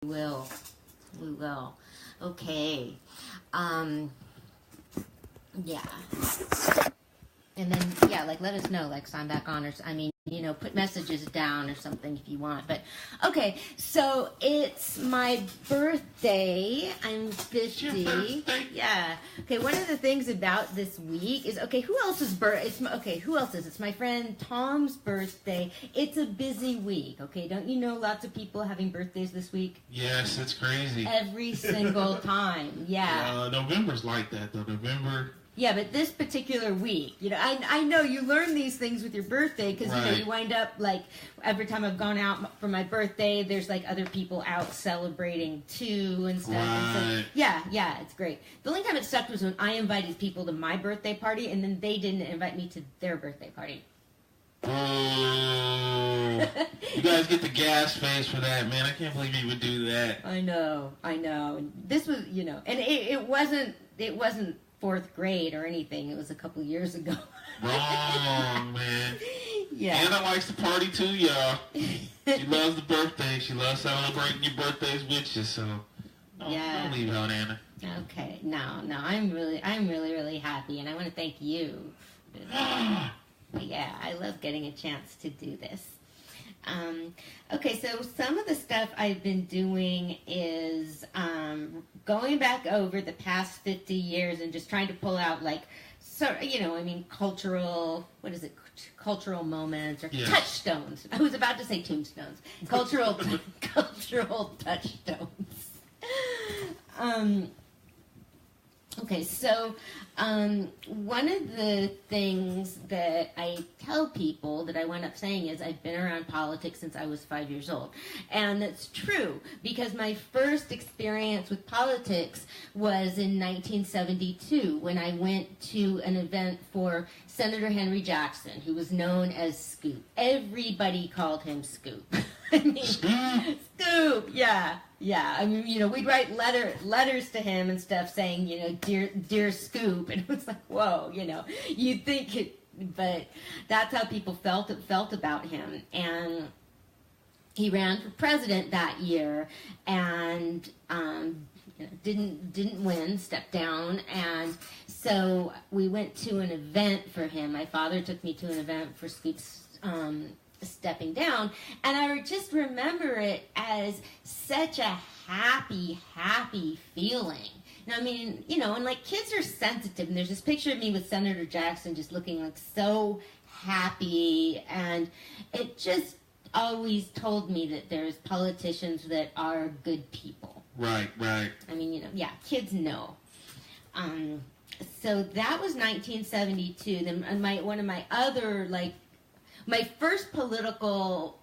will. We will. Okay. Yeah. And then, yeah, like, let us know, like, sign back on, or, I mean, you know, put messages down or something if you want. But, okay, so it's my birthday. I'm 50. Yeah. Okay, one of the things about this week is, okay, who else's birthday? Okay, who else is it? It's my friend Tom's birthday. It's a busy week, okay? Don't you know lots of people having birthdays this week? Yes, it's crazy. Every single time, yeah. November's like that, though. November... Yeah, but this particular week, you know, I know you learn these things with your birthday because, you know, you wind up, like, every time I've gone out for my birthday, there's, like, other people out celebrating, too, and stuff. Right. And so, yeah, it's great. The only time it sucked was when I invited people to my birthday party, and then they didn't invite me to their birthday party. Oh, you guys get the gas face for that, man. I can't believe you would do that. I know. And this was, you know, and it wasn't fourth grade or anything. It was a couple years ago. Wrong, man. Yeah. Anna likes to party too, y'all. She loves the birthday. She loves celebrating your birthdays with you. So don't leave out, Anna. Okay. No. I'm really happy, and I want to thank you. Yeah, I love getting a chance to do this. Okay, so some of the stuff I've been doing is going back over the past 50 years and just trying to pull out, like, so, you know, I mean, cultural moments or touchstones. I was about to say tombstones. Cultural touchstones. Okay, so one of the things that I tell people that I wind up saying is I've been around politics since I was 5 years old. And that's true, because my first experience with politics was in 1972 when I went to an event for Senator Henry Jackson, who was known as Scoop. Everybody called him Scoop. I mean, Scoop, yeah. I mean, you know, we'd write letters to him and stuff saying, you know, dear Scoop, and it was like, whoa, you know, you'd think it, but that's how people felt about him. And he ran for president that year, and didn't win, stepped down, and so we went to an event for him. My father took me to an event for Scoop's stepping down, and I just remember it as such a happy feeling. Now, I mean, you know, and like kids are sensitive, and there's this picture of me with Senator Jackson just looking like so happy, and it just always told me that there's politicians that are good people. Right. I mean, you know, yeah, kids know. So that was 1972. Then one of my other, like, my first political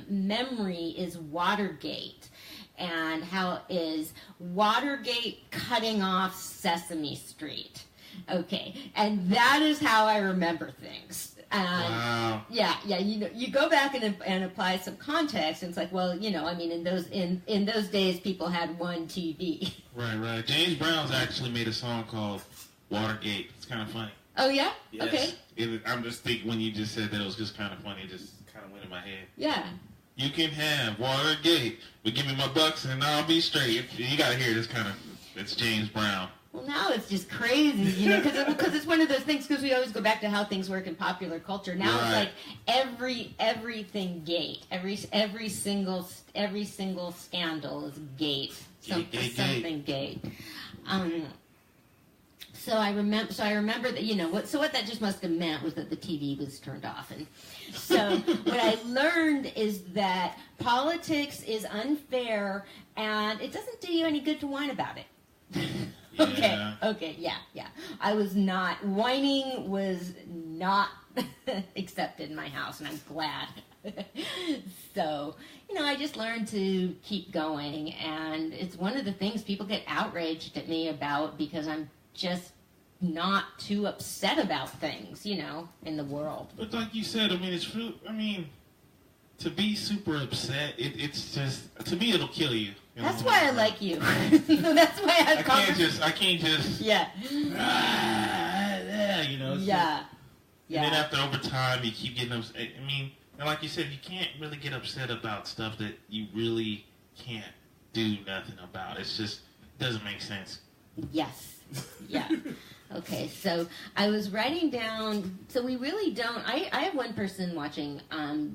memory is Watergate, and how is Watergate cutting off Sesame Street. Okay, and that is how I remember things. Wow. Yeah. You know, you go back and apply some context, and it's like, well, you know, I mean, in those days, people had one TV. Right. James Brown's actually made a song called Watergate. It's kind of funny. Oh, yeah? Yes. Okay. I'm just thinking when you just said that, it was just kind of funny. It just kind of went in my head. Yeah. You can have Watergate, but give me my bucks and I'll be straight. You got to hear this it's James Brown. Well, now it's just crazy, you know, because it's one of those things, because we always go back to how things work in popular culture. Now It's like everything gate. Every single scandal is gate. Something gate. So I remember that, you know, what that just must have meant was that the TV was turned off. And so what I learned is that politics is unfair, and it doesn't do you any good to whine about it. Yeah. Okay, yeah. Whining was not accepted in my house, and I'm glad. So, you know, I just learned to keep going, and it's one of the things people get outraged at me about, because I'm just not too upset about things, you know, in the world. But like you said, I mean, it's true. I mean, to be super upset, it's just, to me, it'll kill you. That's why I like you. That's why I can't just. Yeah. You know. Yeah. And then over time, you keep getting upset. I mean, and like you said, you can't really get upset about stuff that you really can't do nothing about. It's just doesn't make sense. Yes. Yeah. Okay, so I was writing down, so we really don't, I have one person watching,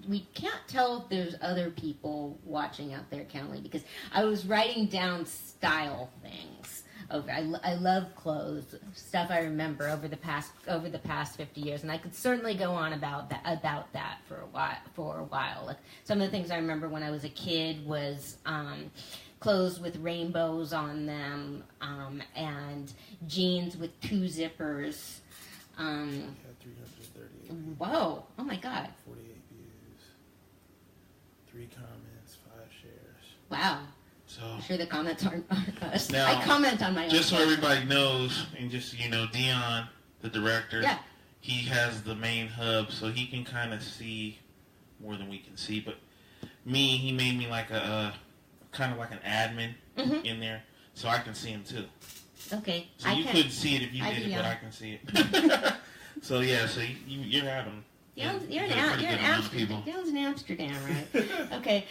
we can't tell if there's other people watching out there, can we? Because I was writing down style things. I love clothes, stuff I remember over the past 50 years, and I could certainly go on about that for a while. Like, some of the things I remember when I was a kid was, clothes with rainbows on them, and jeans with 2 zippers. 338. Whoa! Oh my God! 48 views. 3 comments, 5 shares. Wow. So I'm sure the comments aren't us. Now, I comment on my own. Just so everybody knows, and just Dion, the director, yeah. He has the main hub, so he can kind of see more than we can see. But he made me like a kind of like an admin in there, so I can see him too. Okay. So you couldn't see it if you did it, but I can see it. So yeah, so you're Adam. You're in Amsterdam, right? Okay.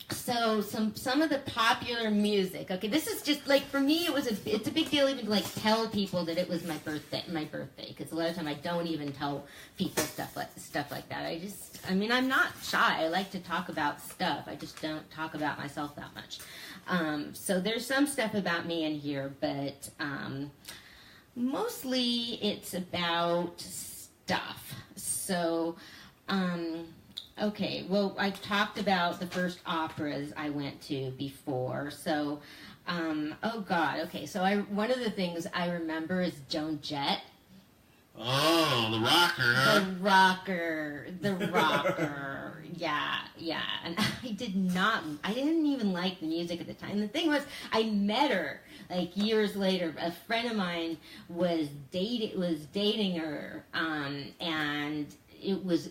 So some of the popular music. Okay, this is just like, for me, it's a big deal even to like tell people that it was my birthday, because a lot of time I don't even tell people stuff like that. I'm not shy. I like to talk about stuff. I just don't talk about myself that much. So there's some stuff about me in here, but mostly it's about stuff. So okay, well, I talked about the first operas I went to before. So, oh God, okay. So one of the things I remember is Joan Jett. Oh, the rocker, huh? The rocker. Yeah. And I didn't even like the music at the time. The thing was, I met her like years later. A friend of mine was dating her, and it was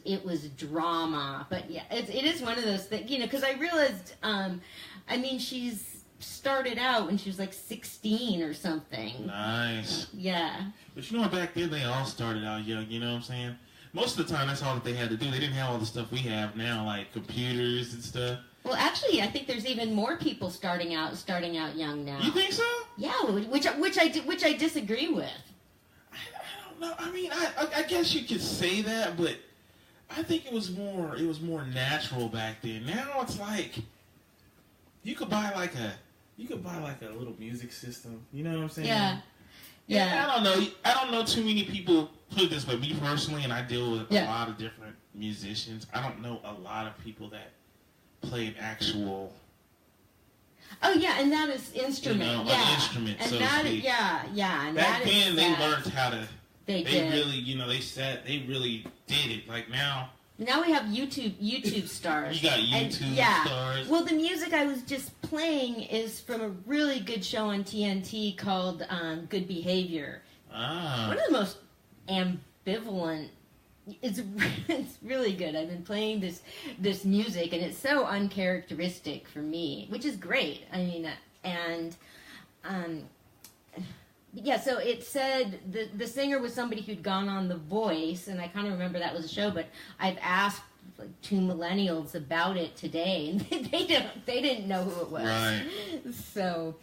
drama. But yeah, it is one of those things, because I realized, she's started out when she was like 16 or something. Nice. Yeah. But back then they all started out young, you know what I'm saying? Most of the time that's all that they had to do. They didn't have all the stuff we have now, like computers and stuff. Well, actually, I think there's even more people starting out young now. You think so? Yeah, which I disagree with. I don't know. I guess you could say that, but I think it was more natural back then. Now it's like you could buy like a little music system. You know what I'm saying? Yeah. I don't know too many people. Put it this way, me personally, and I deal with a lot of different musicians. I don't know a lot of people that play an actual. Oh yeah, and that is instrument. An instrument, and so that to speak. Yeah. And back that then, is they learned how to. They really, they really did it. Like now. Now we have YouTube stars. You got YouTube stars. Well, the music I was just playing is from a really good show on TNT called Good Behavior. Ah. One of the most ambivalent. It's really good. I've been playing this music, and it's so uncharacteristic for me, which is great. Yeah, so it said the singer was somebody who'd gone on The Voice, and I kind of remember that was a show, but I've asked like 2 millennials about it today, and they didn't know who it was. Right. So.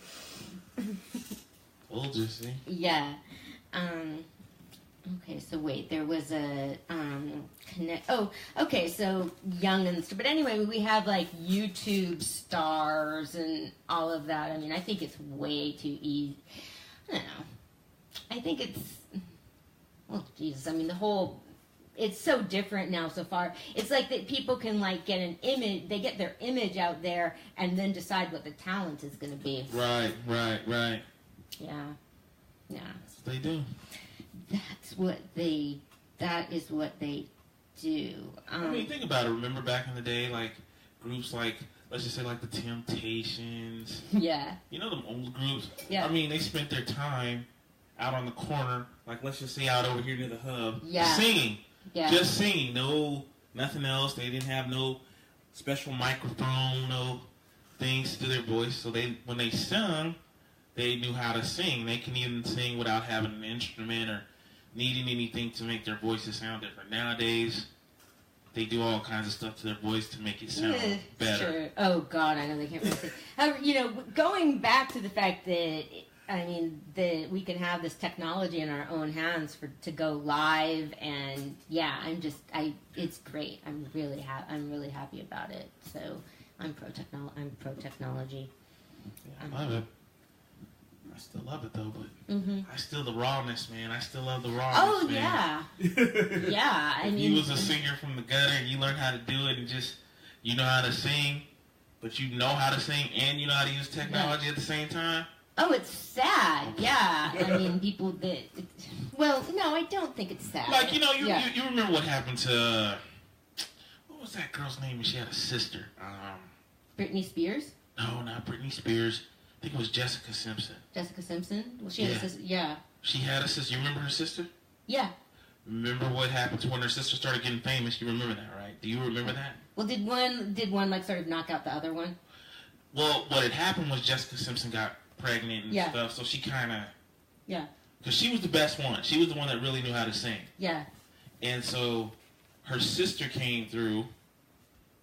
Told you, see? Yeah. Okay, so wait, there was a connect. Oh, okay, so youngins. But anyway, we have like YouTube stars and all of that. I think it's way too easy. I don't know. I think it's, well, Jesus. The whole, it's so different now so far. It's like that people can like get an image, they get their image out there and then decide what the talent is going to be. Right. Yeah. That's what they do. That is what they do. Think about it. Remember back in the day, like groups like, let's just say like the Temptations. Yeah. Them old groups? Yeah. They spent their time out on the corner, like let's just say out over here near the hub, yeah. Singing. Yeah. Just singing. No, nothing else. They didn't have no special microphone, no things to their voice. So when they sung, they knew how to sing. They can even sing without having an instrument or needing anything to make their voices sound different. Nowadays, they do all kinds of stuff to their voice to make it sound better. Sure. Oh God, I know they can't really sing. However, you know, going back to the fact that that we can have this technology in our own hands to go live, and it's great. I'm really happy about it. So I'm pro technology. Yeah, I love it. I still love it though, but I still the rawness, man. I still love the rawness. Oh man. Yeah. I mean, you was a singer from the gutter and you learned how to do it, and just you know how to sing, but you know how to sing and you know how to use technology at the same time. Oh, it's sad. Yeah, I mean, people that. Well, no, I don't think it's sad. Like you remember what happened to what was that girl's name? She had a sister. Britney Spears. No, not Britney Spears. I think it was Jessica Simpson. Jessica Simpson? Well, she had a sister. Yeah. She had a sister. You remember her sister? Yeah. Remember what happened to when her sister started getting famous? You remember that, right? Do you remember that? Well, did one like sort of knock out the other one? Well, what had happened was Jessica Simpson got pregnant and stuff, so she kind of... Yeah. Because she was the best one. She was the one that really knew how to sing. Yeah. And so her sister came through,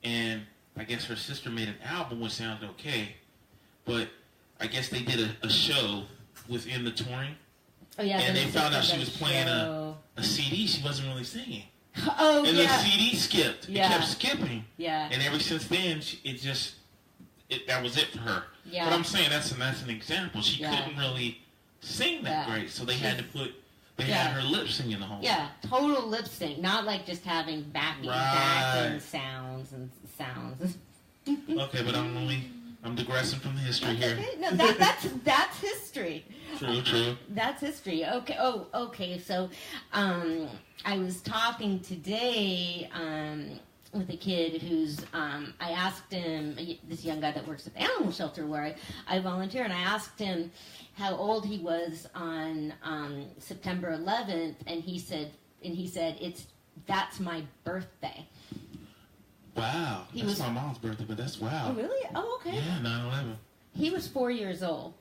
and I guess her sister made an album which sounded okay, but I guess they did a show within the touring. Oh, yeah. And they found out she was playing a CD. She wasn't really singing. Oh, and yeah. the CD skipped. Yeah. It kept skipping. Yeah. And ever since then, that was it for her. Yeah. But I'm saying that's an example. She couldn't really sing that great, so they had to had her lip singing the whole time. Yeah, total lip sync, not like just having backing sounds. Okay, but I'm digressing from the history here. Okay. No, that's history. True. That's history. Okay. Oh, okay. So, I was talking today with a kid who's, I asked him, this young guy that works at the animal shelter where I volunteer, and I asked him how old he was on September 11th, and he said that's my birthday. Wow. That's my mom's birthday, but that's wow. Oh, really? Oh, okay. Yeah, 9/11. He was 4 years old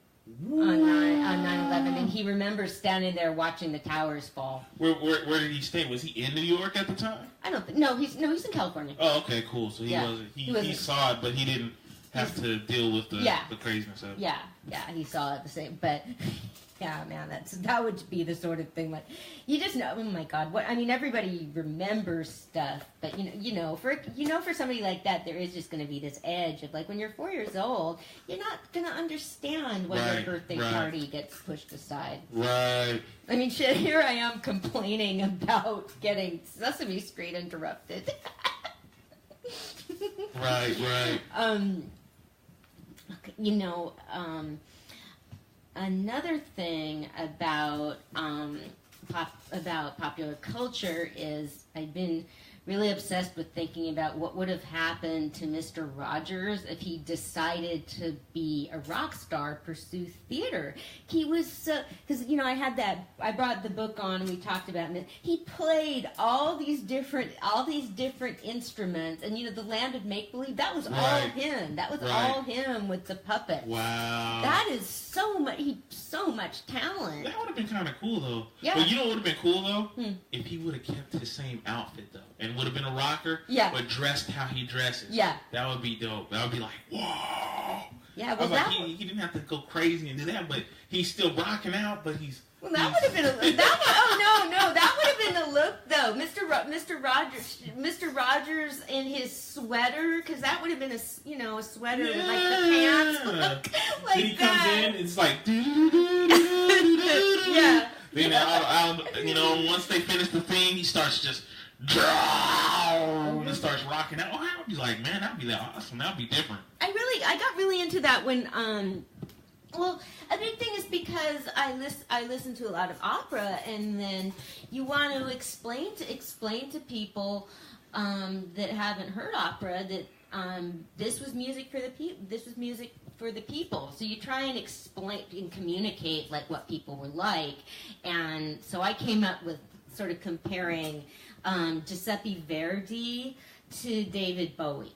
on 9/11, and he remembers standing there watching the towers fall. Where did he stay? Was he in New York at the time? I don't think. No, he's in California. Oh, okay, cool. So he wasn't. He saw it, but he didn't have to deal with the craziness of it. Yeah, he saw it the same. But yeah, man, that would be the sort of thing like you just know. Oh my God, what I mean, everybody remembers stuff, but for somebody like that, there is just going to be this edge of like when you're 4 years old, you're not going to understand when your birthday party gets pushed aside. Right. I mean, shit. Here I am complaining about getting Sesame Street interrupted. Right. Another thing about popular culture is I've been really obsessed with thinking about what would have happened to Mr. Rogers if he decided to be a rock star, pursue theater. He was because I brought the book on and we talked about it. He played all these different instruments, and the Land of Make Believe, that was all him. That was all him with the puppets. Wow. That is so much talent. That would have been kind of cool though. Yeah. But you know what would have been cool though? If he would have kept his same outfit though, and would have been a rocker, but dressed how he dresses. Yeah. That would be dope. That would be like, whoa. Yeah, well, he didn't have to go crazy and do that, but he's still rocking out, but he's... Well, that would have been that would have been the look, though. Mr. Rogers in his sweater, because that would have been a sweater with, like, the pants look like then he comes in, it's like... Yeah. Then, once they finish the thing, he starts just... and starts rocking out. Oh, I would be like, man, that'd be awesome. That'd be different. I got really into that when a big thing is because I listen to a lot of opera, and then you want to explain to people that haven't heard opera that this was music for the people. This was music for the people. So you try and explain and communicate like what people were like, and so I came up with sort of comparing Giuseppe Verdi to David Bowie.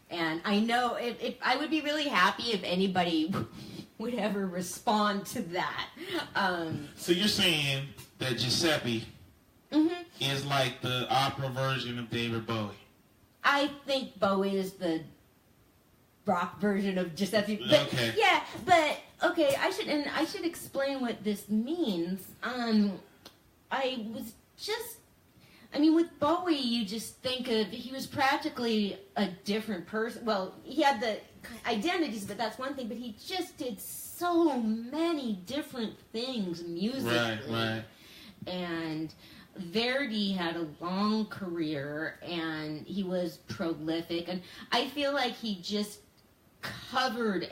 And I know if I would be really happy if anybody would ever respond to that. So you're saying that Giuseppe is like the opera version of David Bowie? I think Bowie is the rock version of Giuseppe. But, Okay. Yeah, but okay, I should explain what this means. With Bowie, you just think of, he was practically a different person. Well, he had the identities, but that's one thing. But he just did so many different things musically. Right. And Verdi had a long career, and he was prolific. And I feel like he just covered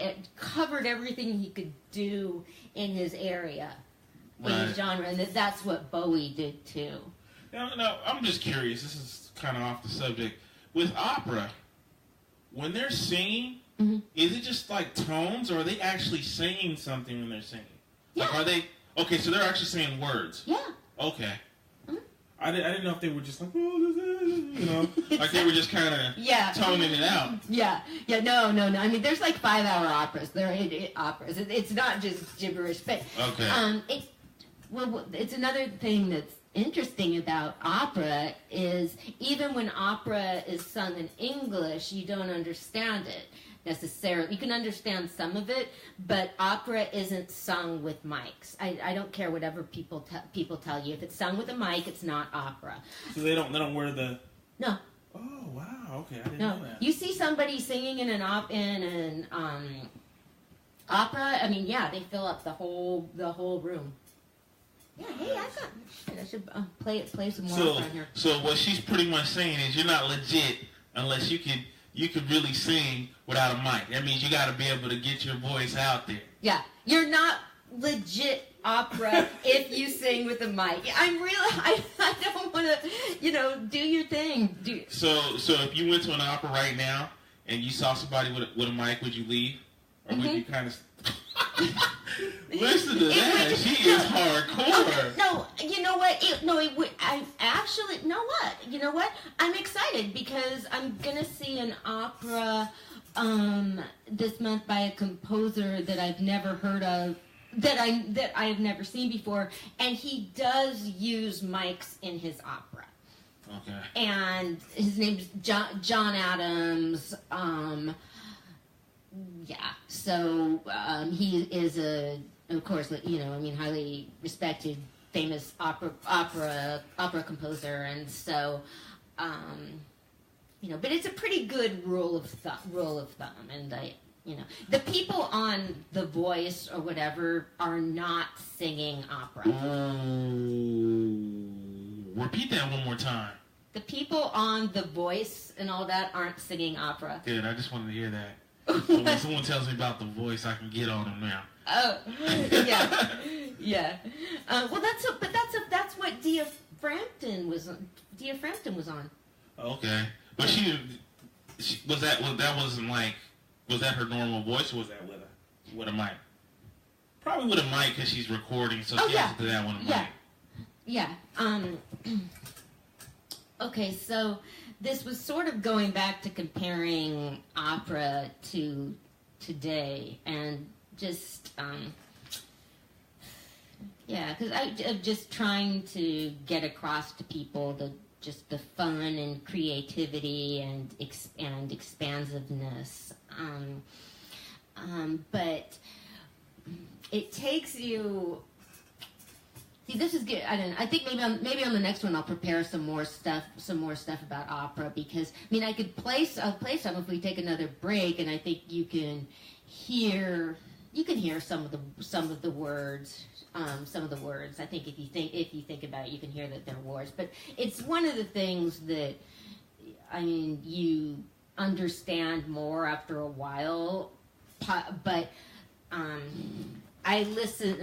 everything he could do in his area, in his genre, and that's what Bowie did too. Now, I'm just curious. This is kind of off the subject. With opera, when they're singing, is it just like tones, or are they actually saying something when they're singing? Yeah. Like, are they... Okay, so they're actually saying words. Yeah. Okay. Mm-hmm. I didn't know if they were just like, like they were just kind of toning it out. Yeah. No. I mean, there's like 5-hour operas. They're 8 operas. It's not just gibberish, but okay. It's another thing that's interesting about opera is even when opera is sung in English, you don't understand it necessarily. You can understand some of it, but opera isn't sung with mics. I don't care whatever people tell you. If it's sung with a mic, it's not opera. So they don't wear the... No. Oh wow. Okay, I didn't know that. You see somebody singing in an opera. I mean, yeah, they fill up the whole room. Yeah, hey, I should play some more opera on here. So what she's pretty much saying is you're not legit unless you could really sing without a mic. That means you got to be able to get your voice out there. Yeah, you're not legit opera if you sing with a mic. I don't want to, do your thing. So if you went to an opera right now and you saw somebody with a mic, would you leave? Or would you kind of... Listen to that. She is hardcore. No, you know what? You know what? I'm excited because I'm going to see an opera this month by a composer that I've never heard of, that I have never seen before, and he does use mics in his opera. Okay. And his name's John Adams. So he is of course, highly respected, famous opera composer, and so, but it's a pretty good rule of thumb, and the people on The Voice or whatever are not singing opera. Repeat that one more time. The people on The Voice and all that aren't singing opera. Good, I just wanted to hear that. So when someone tells me about The Voice, I can get on them now. Oh, yeah. That's what Dia Frampton was on. Dia Frampton was on. Okay, but was that her normal voice, or was that with a mic? Probably with a mic because she's recording, so she has to do that with a mic. Yeah. Okay, so this was sort of going back to comparing opera to today, and just because I'm just trying to get across to people the fun and creativity and expansiveness, but it takes you. See, this is good. I think maybe on the next one I'll prepare some more stuff about opera, because I could I'll play some if we take another break, and I think you can hear some of the words. I think if you think about it, you can hear that they're words. But it's one of the things that you understand more after a while. But I listen.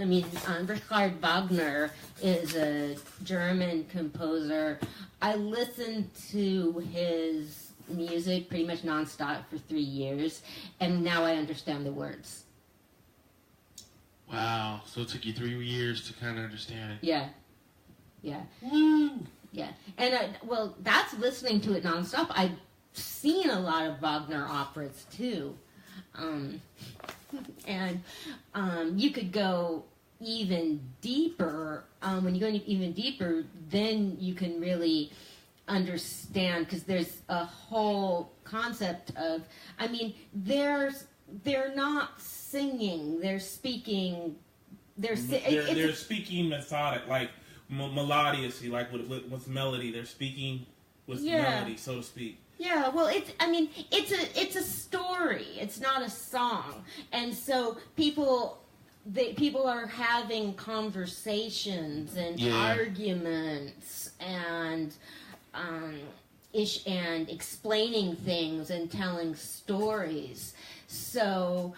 Richard Wagner is a German composer. I listened to his music pretty much nonstop for 3 years, and now I understand the words. Wow! So it took you 3 years to kind of understand it. Yeah. Woo! Yeah, and that's listening to it nonstop. I've seen a lot of Wagner operas too. And you could go even deeper. When you go even deeper, then you can really understand, because there's a whole concept of, I mean, they're not singing, they're speaking, they're speaking methodic, like melodiously, like with melody. They're speaking with melody, so to speak. Yeah, well, it's a story. It's not a song, and so people are having conversations and arguments and and explaining things and telling stories. So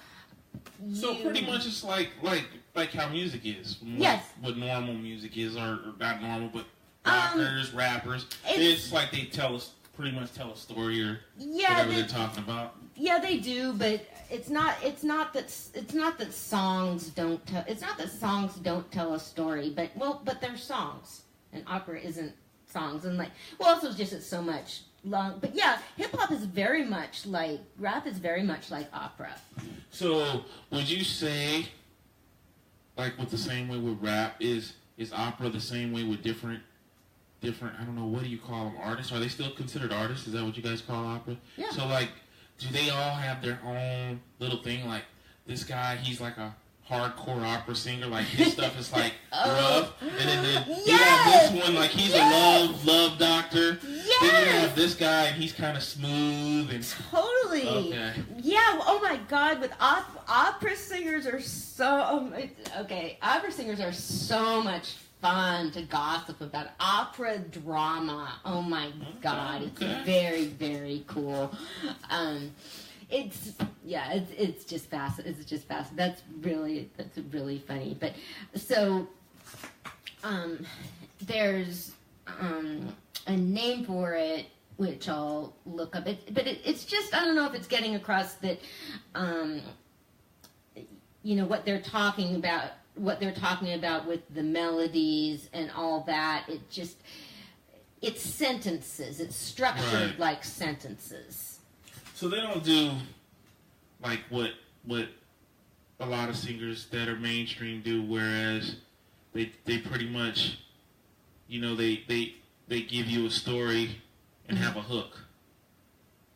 pretty much it's like how music is. What normal music is, or not normal, but rockers, rappers. It's like they pretty much tell a story or whatever they're talking about. Yeah, they do, but it's not that songs don't tell a story, but they're songs, and opera isn't songs, and also just it's so much long. But yeah, hip hop is very much like rap is very much like opera. So would you say, like with the same way with rap, is opera the same way with different, I don't know, what do you call them, artists? Are they still considered artists? Is that what you guys call opera? Yeah. So like, do they all have their own little thing? Like this guy, he's like a hardcore opera singer. Like his stuff is like rough, and then you have this one, like he's a love doctor. Yes. Then you have this guy, and he's kind of smooth and totally. Okay. Yeah. Oh my God! With opera singers are so Opera singers are so much fun to gossip about. Opera drama. Oh my God! It's very, very cool. It's just fast. It's just fast. That's really funny. But so there's a name for it, which I'll look up. It's just, I don't know if it's getting across that what they're talking about with the melodies and all that. It's sentences. It's structured like sentences. So they don't do like what a lot of singers that are mainstream do, whereas they pretty much, they give you a story and have a hook.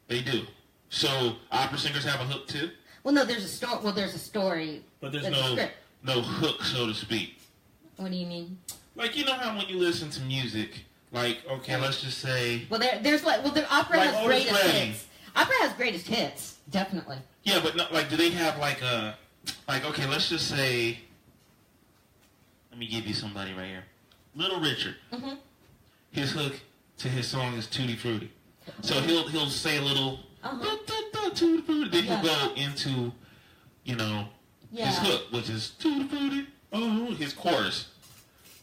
They do. So opera singers have a hook too? Well, no, there's a story. Well, there's a story. But there's no hook, so to speak. What do you mean? Like, you know how when you listen to music, like, okay, let's just say... Well, opera has greatest hits. Opera has greatest hits, definitely. Yeah, but do they have okay, let's just say, let me give you somebody right here. Little Richard. Mm-hmm. His hook to his song is Tutti Frutti. So he'll say a little, Tutti Frutti, then he'll go into, his hook, which is Tutti Frutti, his chorus.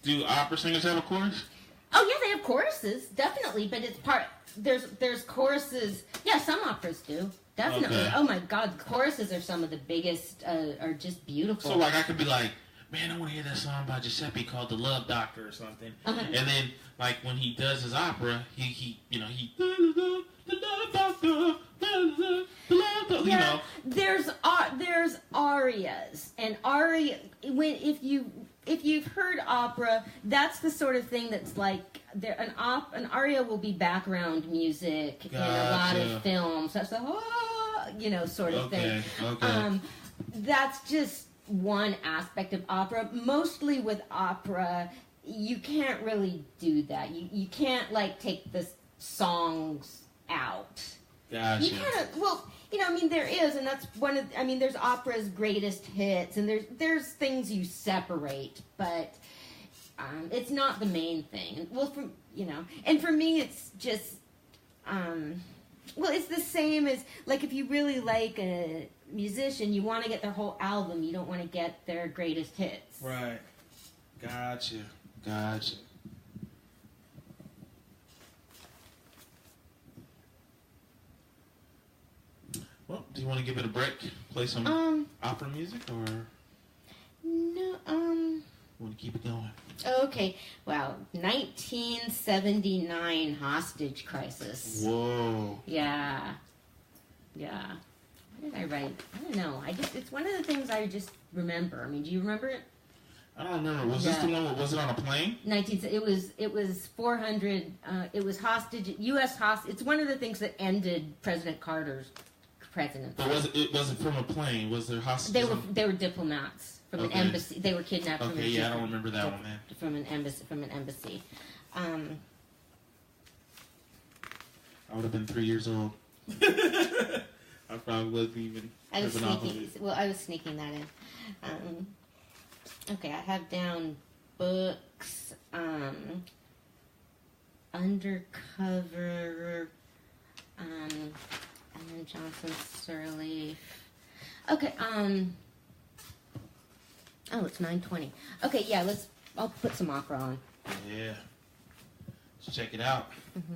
Do opera singers have a chorus? Oh, yeah, they have choruses, definitely, but it's there's choruses. Yeah, some operas do. Definitely. Okay. Oh my God, choruses are some of the biggest, are just beautiful. So I could be like, man, I want to hear that song by Giuseppe called The Love Doctor or something. Uh-huh. And then, when he does his opera, he the Love Doctor, the Love Doctor, There's arias, and if you've heard opera, that's the sort of thing that's like an aria will be background music in a lot of films. That's the sort of thing. Okay. That's just one aspect of opera. Mostly with opera, you can't really do that. You can't take the songs out. Gotcha. You kind of, there is, and that's one of, there's opera's greatest hits, and there's things you separate, but it's not the main thing. Well, and for me, it's just, it's the same as, if you really like a musician, you want to get their whole album, you don't want to get their greatest hits. Right. Gotcha. Well, do you want to give it a break? Play some opera music, or no? Want to keep it going? Okay. Well, 1979 hostage crisis. Whoa. Yeah. What did I write? I don't know. It's one of the things I just remember. Do you remember it? I don't remember. Was this the one? Was it on a plane? It was 400. It was hostage. U.S. hostage. It's one of the things that ended President Carter's presidency. But was it from a plane? Was there hostages? They were diplomats from an embassy. They were kidnapped. Okay, from I don't remember that one, man. From an embassy. I would have been 3 years old. I probably wasn't even. I was sneaking that in. Okay, I have down books, Undercover, and then Johnson Sirleaf. Okay, oh, it's 9:20. Okay, yeah, I'll put some opera on. Yeah. Let's check it out. Mm-hmm.